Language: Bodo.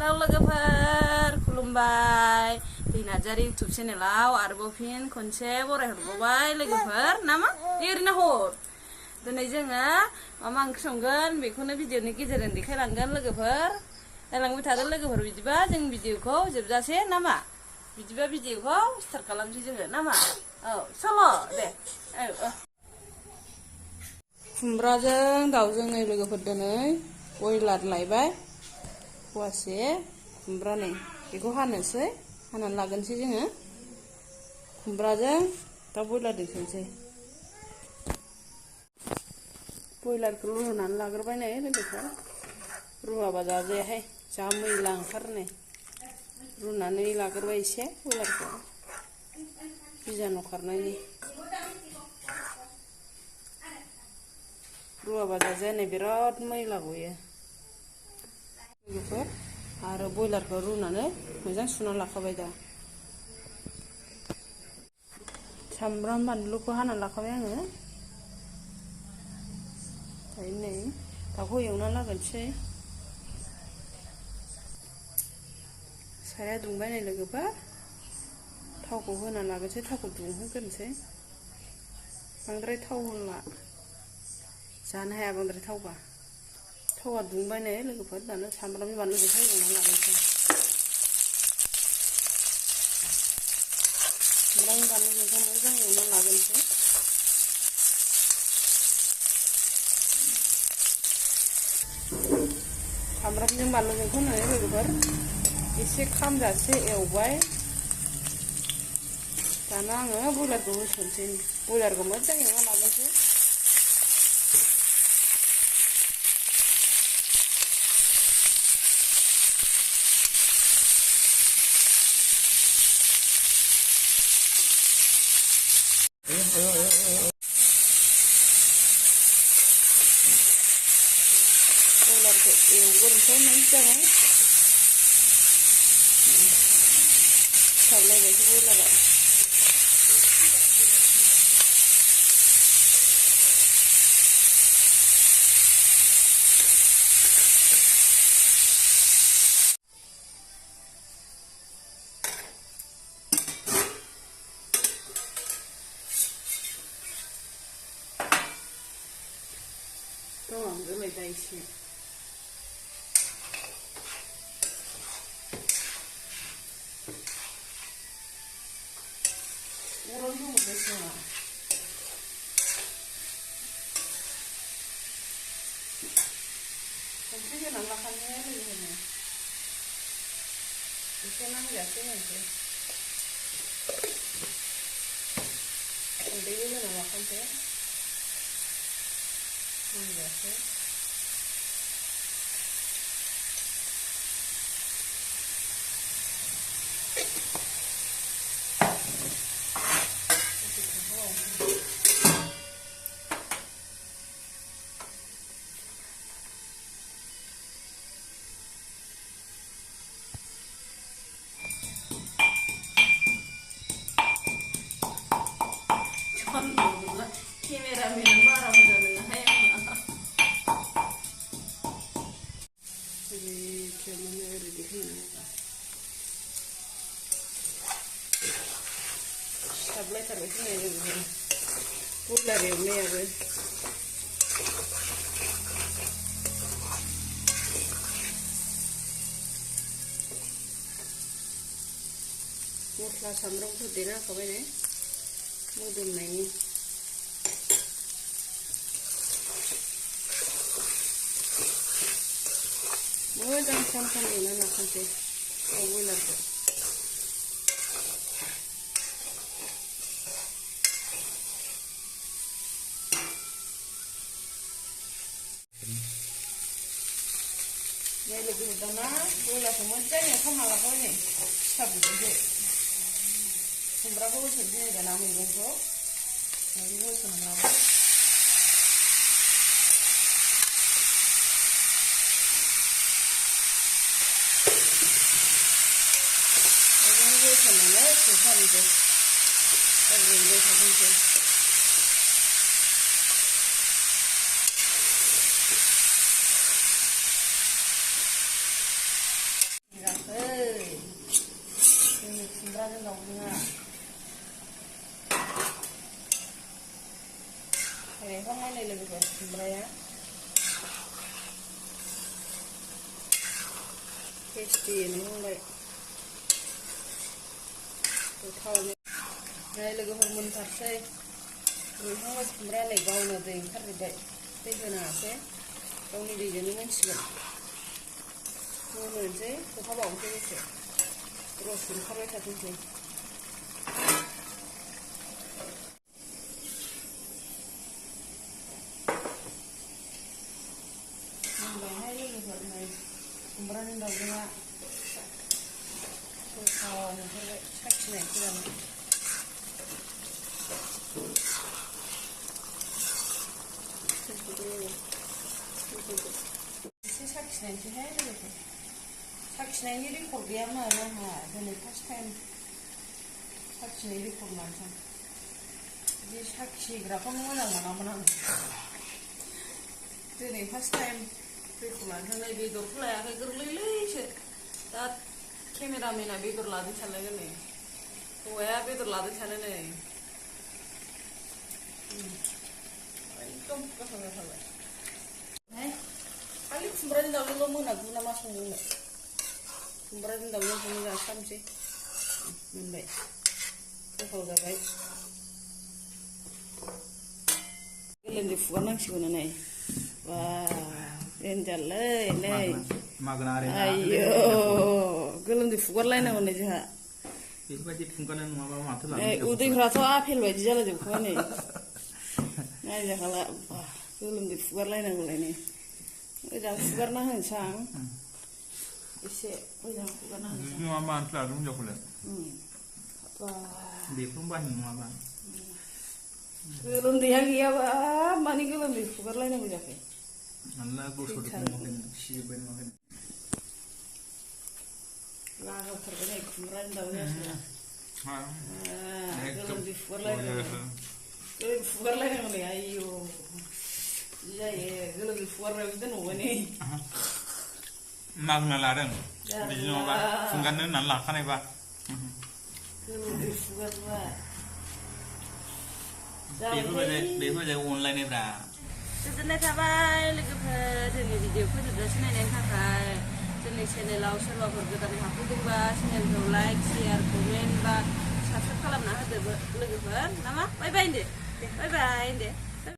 हेलौ लोगोफोर खुलुमबाय दैनार्जारि इउटुब चेनेलाव आरोबाव फिन खनसे बरायहरबावबाय लोगोफोर नामा ओरैनो हर दिनै जोङो मा ओंख्रि संगोन बेखौनो भिडिअनि गेजेरजों देखायलांगोन लोगोफोर नायलांबाय थादो लोगोफोर बिदिबा जों भिडिअखौ जोबजासे नामा बिदिबा भिडिअखौ स्टार्ट खालामसै जोङो नामा औ सल' दे औ खुमब्राजों दाउजों नै लोगोफोर दिनै बयलार लायबाय फवासे खुमब्रा नै बेखौ हानोसै हानानै लागोनसै जोङो खुमब्राजों दाउ बयलारजों संसै बयलारखौ रुनानै लाग्रोबाय नै लोगोफोर रुवाबा जाजायाहाय जा मैला ओंखारो नै रुनानै लाग्रोबाय एसे बयलारखौ बिजानु खारनायनि रुवाबा जाजाया नै बिराद मैला गयो लोगोफोर आरो बयलारखौ रुनानै मोजां सुनानै लाखाबाय दा सामब्राम बानलुखौ हानानै लाखाबाय आङो ओमफ्राय नै दाउखौ एवनानै लागोनसै साराया दुंबाय नै लोगोफोर थावखौ होनानै लागोनसै थावखौ दुंहोग्रोनोसै बांद्राय थाव होला जानो हाया बांद्राय थावबा थावा दुंबाय नै लोगोफोर दानो सामब्राम बानलु देखाय एवनानै लागोनसै सामब्राम बानलु देखाय मोजां एवनानै लागोनसै सामब्रामजों बानलुजोंखौ नै लोगोफोर एसे खामजासे एवबाय दाना आङो बयलारखौ होसनसै बयलारखौ मोजां एवना लागोनसै बयलारखौ एवग्रोनोसै मोजाङै सिथाबलायबायसो बयलारा दं गोलै दा एसे अराव होहरबाय खोमा संख्रि होनानै लाखानोसै लोगोफोरनो एसे नांजासे होनोसै गुन्दैबो होना लाखानोसै नांजासे cameraman बारा मोजां नङाहाय आंना खेबनानै ओरै देखायनो सिथाबलायथारबायसो नै लोगोफोर बयलार एवनायाबो मस्ला सामब्रामखौ देना होखाबाय नै मोदोमनायनि मोजां सामफ्राम एवनानै लाखानोसै दाउ बयलारखौ नै लोगोफोर दाना बयलारखौ मोजां एवखांना लाखाबाय नै सिथाबजोबनोसै खुमब्राखौ होसनसै नै दाना मैगंखौ मैगंखौ होसनना लाबाय होसननानै संसारिसै ओरैनो थाथोंसै नै लोगोफोर खुमब्राया टेस्टियैनो मोनबाय गोथावनो नै लोगोफोर मोनथारसै रुइहांबाय खुमब्राया नै गावनो दै ओंखारजोब्बाय दै होनाङासै गावनि दैजोंनो मोनसिगोन मोननोसै खोबहाबावनोसै दसे रस ओंखारबाय थाथोंसै मोनबायहाय लोगोफोर नै खुमब्रानि दाउजोंआ गोथाव ओंखारबाय साखिनायसै दाना एसे साखिनायसैहाय लोगोफोर साखिनायनि रेकर्ड गैयामोन आंहा दिनै फार्स्ट टाइम साखिनाय रेकर्ड लानोसै बिदि साखिग्राखौनो मोजां मोनामोन आं दिनै फार्स्ट टाइम रेकर्ड लानोसै नै बेदरखौ लायाखै गोरलैलैसो दा केमेरामेना बेदर लादों सानलायगोन नै हौवाया बेदर लादों सानो नै एकदम गोथाव जाथारबाय खालि खुमब्रानि दाउजोंल' मोनागौ ना मा संदोंनो खुमब्रानि दाउजों संनो जासाबनोसै मोनबाय गोथाव जाबाय गोलोमदै फुगारनांसिगौनो नै बा देनजारलै नै आयौ गोलोमदै फुगारलायनांगौ नै जोंहा बेफोरबायदि फुंगारनाय नङाबा माथो उदैफ्राथ' आपेल बायदि जालाजोबखाबाय नै नायजाखाला गोलोमदै फुगारलायनांगौलाय नै मोजां फुगारना होनोसै आं एसे मोजां फुगारना होनोसै नङा मानोसो लादों हिनजावखौलाय बेखौनो बायनो नङाबा गोलोमदैया गैयाबा माने गोलोमदै फुगारलायनांगौ जाखो Allah gosok mungkin siapa mungkin. Lagu terkenal kumpulan daunnya sudah. Kalau di fuar lagi mulai ayo. Iya ya, kalau di fuar lagi itu nuane. Magna ladang. Di sini apa? Fungkan itu nalla kan apa? Kalau di fuar lah. Beberapa jadi online ini dah. Sebenarnya tabai, lagi pada video pun sudah senang takai. Jenis channel soal bergerak di hapus juga, channel like, share, komen, subscribe kalau nak ada lagi nama, bye bye deh,